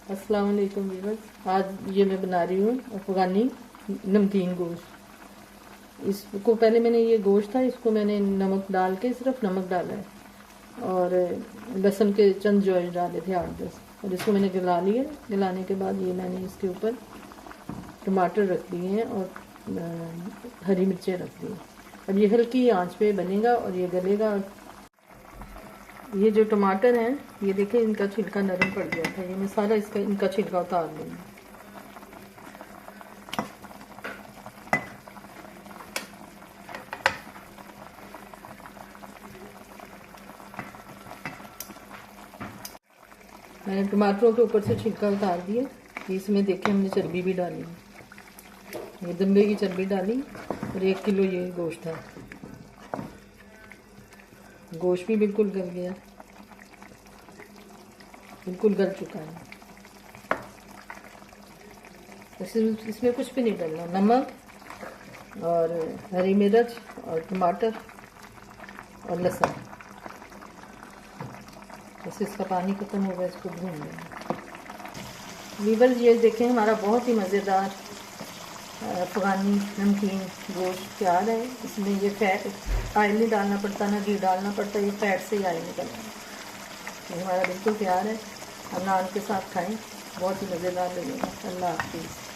अस्सलाम वालेकुम व्यूअर्स। आज ये मैं बना रही हूँ अफ़गानी नमकीन गोश्त। इसको पहले मैंने ये गोश्त था, इसको मैंने नमक डाल के, सिर्फ नमक डाला है और लहसुन के चंद जॉइंट डाले थे 8-10, और इसको मैंने गला लिया। गलाने के बाद ये मैंने इसके ऊपर टमाटर रख दिए हैं और हरी मिर्चें रख दी। अब ये हल्की आंच पे बनेगा और ये गलेगा। ये जो टमाटर हैं, ये देखें, इनका छिलका नरम पड़ गया था। ये मैं सारा इनका छिलका उतार लूँगी। मैंने टमाटरों के ऊपर से छिलका उतार दिया। इसमें देखें, हमने चर्बी भी डाली, ये दम्बे की चर्बी डाली, और 1 किलो ये गोश्त था। गोश्त भी बिल्कुल गल गया, बिल्कुल गल चुका है। इसमें कुछ भी नहीं डालना, नमक और हरी मिर्च और टमाटर और लहसुन। बस इसका पानी खत्म होगा, इसको भून लेंगे। वीवर्स, ये देखें, हमारा बहुत ही मज़ेदार अफ़गानी नमकीन गोश्त तैयार है। इसमें ये फैट ऑयल नहीं डालना पड़ता, ना घी डालना पड़ता, ये फैट से ही ऑयल निकलता है। ये हमारा बिल्कुल तैयार है। अब नान के साथ खाएं, बहुत ही मज़ेदार लगेगा। अल्लाह हाफ़िज़।